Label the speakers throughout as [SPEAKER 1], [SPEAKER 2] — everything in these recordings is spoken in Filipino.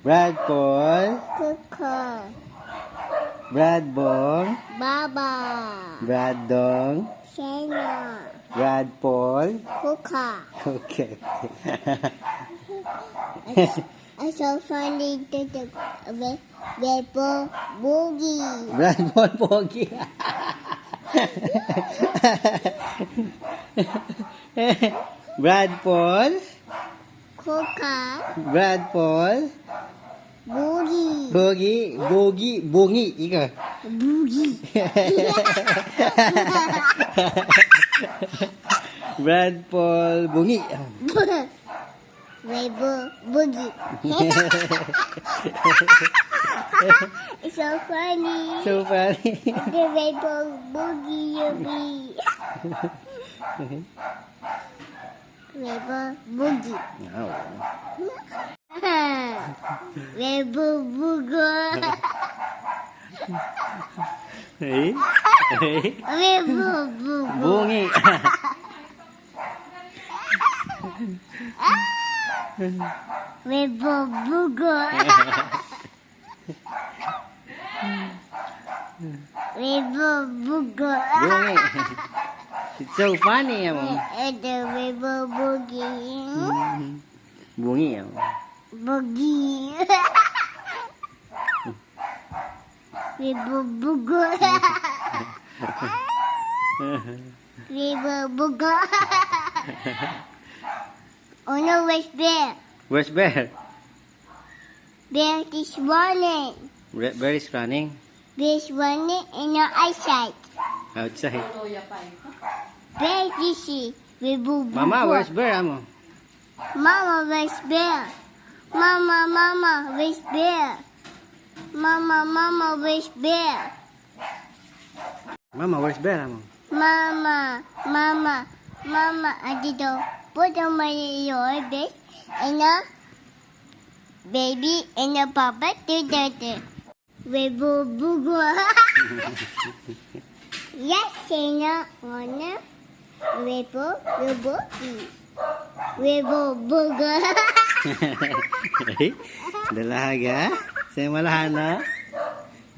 [SPEAKER 1] Brad Paul.
[SPEAKER 2] Kuko.
[SPEAKER 1] Brad Bong.
[SPEAKER 2] Baba.
[SPEAKER 1] Brad Dong.
[SPEAKER 2] Shena.
[SPEAKER 1] Brad Paul.
[SPEAKER 2] Kuka.
[SPEAKER 1] Okay.
[SPEAKER 2] It's so funny to the Rebel Boogie.
[SPEAKER 1] Brad Paul Pogi. Brad Paul.
[SPEAKER 2] Kuka.
[SPEAKER 1] Brad Paul.
[SPEAKER 2] Boogie.
[SPEAKER 1] Bogi. Bogi. Bungi. Ika.
[SPEAKER 2] Boogie.
[SPEAKER 1] Brad Paul Bungi.
[SPEAKER 2] Rebel Boogie. It's so funny.
[SPEAKER 1] So funny.
[SPEAKER 2] The Rebel Boogie Yubi. Rebel Boogie.
[SPEAKER 1] Oh.
[SPEAKER 2] Rebel Boogie.
[SPEAKER 1] Hey. Hey.
[SPEAKER 2] Rebel Boogie.
[SPEAKER 1] Bungi.
[SPEAKER 2] Rebel Boogie. Rebel Boogie.
[SPEAKER 1] Bungi. It's so funny, amo.
[SPEAKER 2] The Rebel Boogie.
[SPEAKER 1] Bungi, amo.
[SPEAKER 2] Boogie. Rebel Boogie. Rebel Boogie. Oh no, where's Bear?
[SPEAKER 1] Where's Bear?
[SPEAKER 2] Bear is running.
[SPEAKER 1] Bear is running
[SPEAKER 2] Bear is running in your eyesight.
[SPEAKER 1] outside.
[SPEAKER 2] Bear is she. Rebel Boogie.
[SPEAKER 1] Mama, where's Bear, amo?
[SPEAKER 2] Mama, where's Bear? Mama, where's Bear? Mama, where's Bear?
[SPEAKER 1] Mama, where's Bear, amo?
[SPEAKER 2] Mama, I did put on my your bed and a baby and a papa to that. Rebel Boogie. Yes, Sena, wanna Rebel Boogie. Rebel Boogie.
[SPEAKER 1] Hey, dalaga. Saya malahana.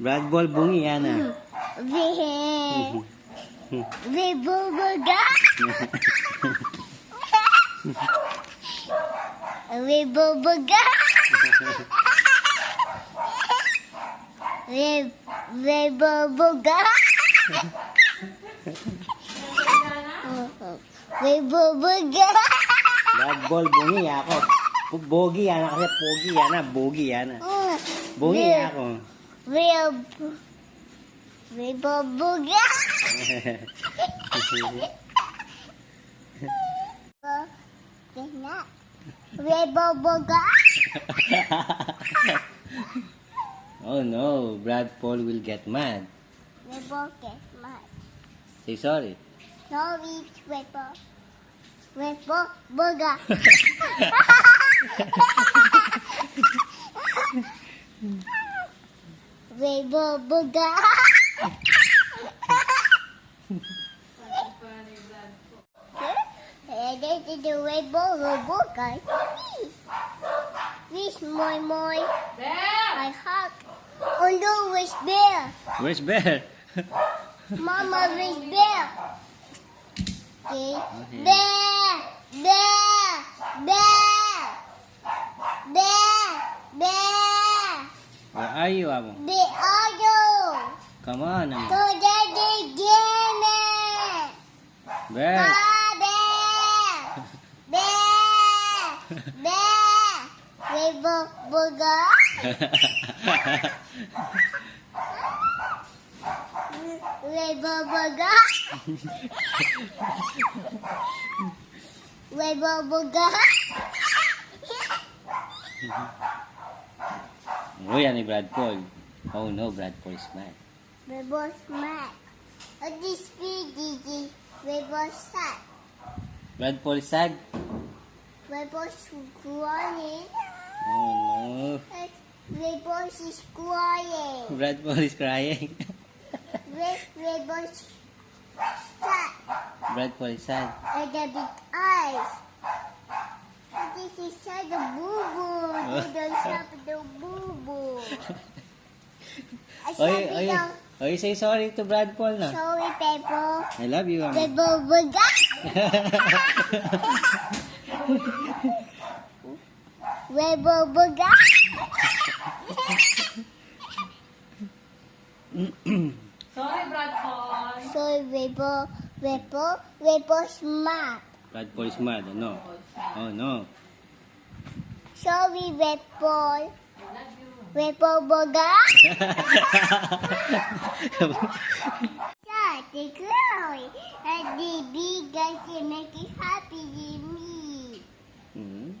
[SPEAKER 1] Brad Paul Bungi, yana.
[SPEAKER 2] Rebel Boogie. Rebel Boogie. Rebel Boogie. Rebel Boogie.
[SPEAKER 1] Brad Paul Bungi, ako. Bogi, yana kasi pogi, yana. Bogi, yana. Bungi, ako.
[SPEAKER 2] Rebel Boogie. Rebel Boogie.
[SPEAKER 1] Oh no, Brad Paul will get mad.
[SPEAKER 2] Rebel get mad.
[SPEAKER 1] Say sorry.
[SPEAKER 2] Sorry, Rebel. Rebel Boogie. Rebel Boogie. This is the Rebel Boogie. This my I hug. Oh no, where's Bear?
[SPEAKER 1] Where's Bear?
[SPEAKER 2] Mama, where's Bear? Okay. Bear.
[SPEAKER 1] Where are you, amo?
[SPEAKER 2] Bear, are you?
[SPEAKER 1] Come on, amo.
[SPEAKER 2] Go daddy, get it.
[SPEAKER 1] Bear.
[SPEAKER 2] Bear. Rebel Boogie. Rebel Boogie. Rebel Boogie.
[SPEAKER 1] Oh, yan ni Brad Paul. Oh no, Brad Paul is mad.
[SPEAKER 2] Rebel Smack. This is Rebel Sad.
[SPEAKER 1] Brad Paul is sad?
[SPEAKER 2] Rebel crying.
[SPEAKER 1] Oh
[SPEAKER 2] Rebel is crying.
[SPEAKER 1] no. Brad Paul is crying.
[SPEAKER 2] Rebel sad.
[SPEAKER 1] Brad Paul is sad.
[SPEAKER 2] And the big eyes. This is sad boo boo. Idol shop do bubu.
[SPEAKER 1] Oy, say sorry to Brad Paul na.
[SPEAKER 2] Sorry, Pepo.
[SPEAKER 1] I love you, Mami.
[SPEAKER 2] Pepo buga. Pepo buga.
[SPEAKER 3] Sorry, Brad Paul.
[SPEAKER 2] Sorry, Pepo smart.
[SPEAKER 1] Brad Paul is mad, ano? Oh, no.
[SPEAKER 2] Sorry, Pepo.
[SPEAKER 3] I love you.
[SPEAKER 2] Pepo buga. Yeah, the girl. And the big guy can make it happy with me.
[SPEAKER 1] Hmm?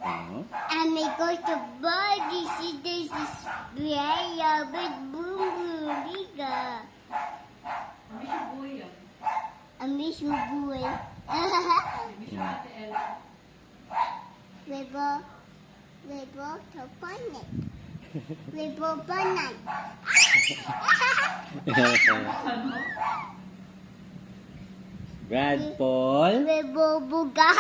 [SPEAKER 1] Ano?
[SPEAKER 2] And I go to body, see this is spray with boom boom biga.
[SPEAKER 3] Miss you, boy, yan.
[SPEAKER 2] I miss you, boy.
[SPEAKER 3] Miss you, Ate Ella.
[SPEAKER 2] Webo, to panik. Webo, panik.
[SPEAKER 3] Ano?
[SPEAKER 1] Brad Paul.
[SPEAKER 2] Webo, buga.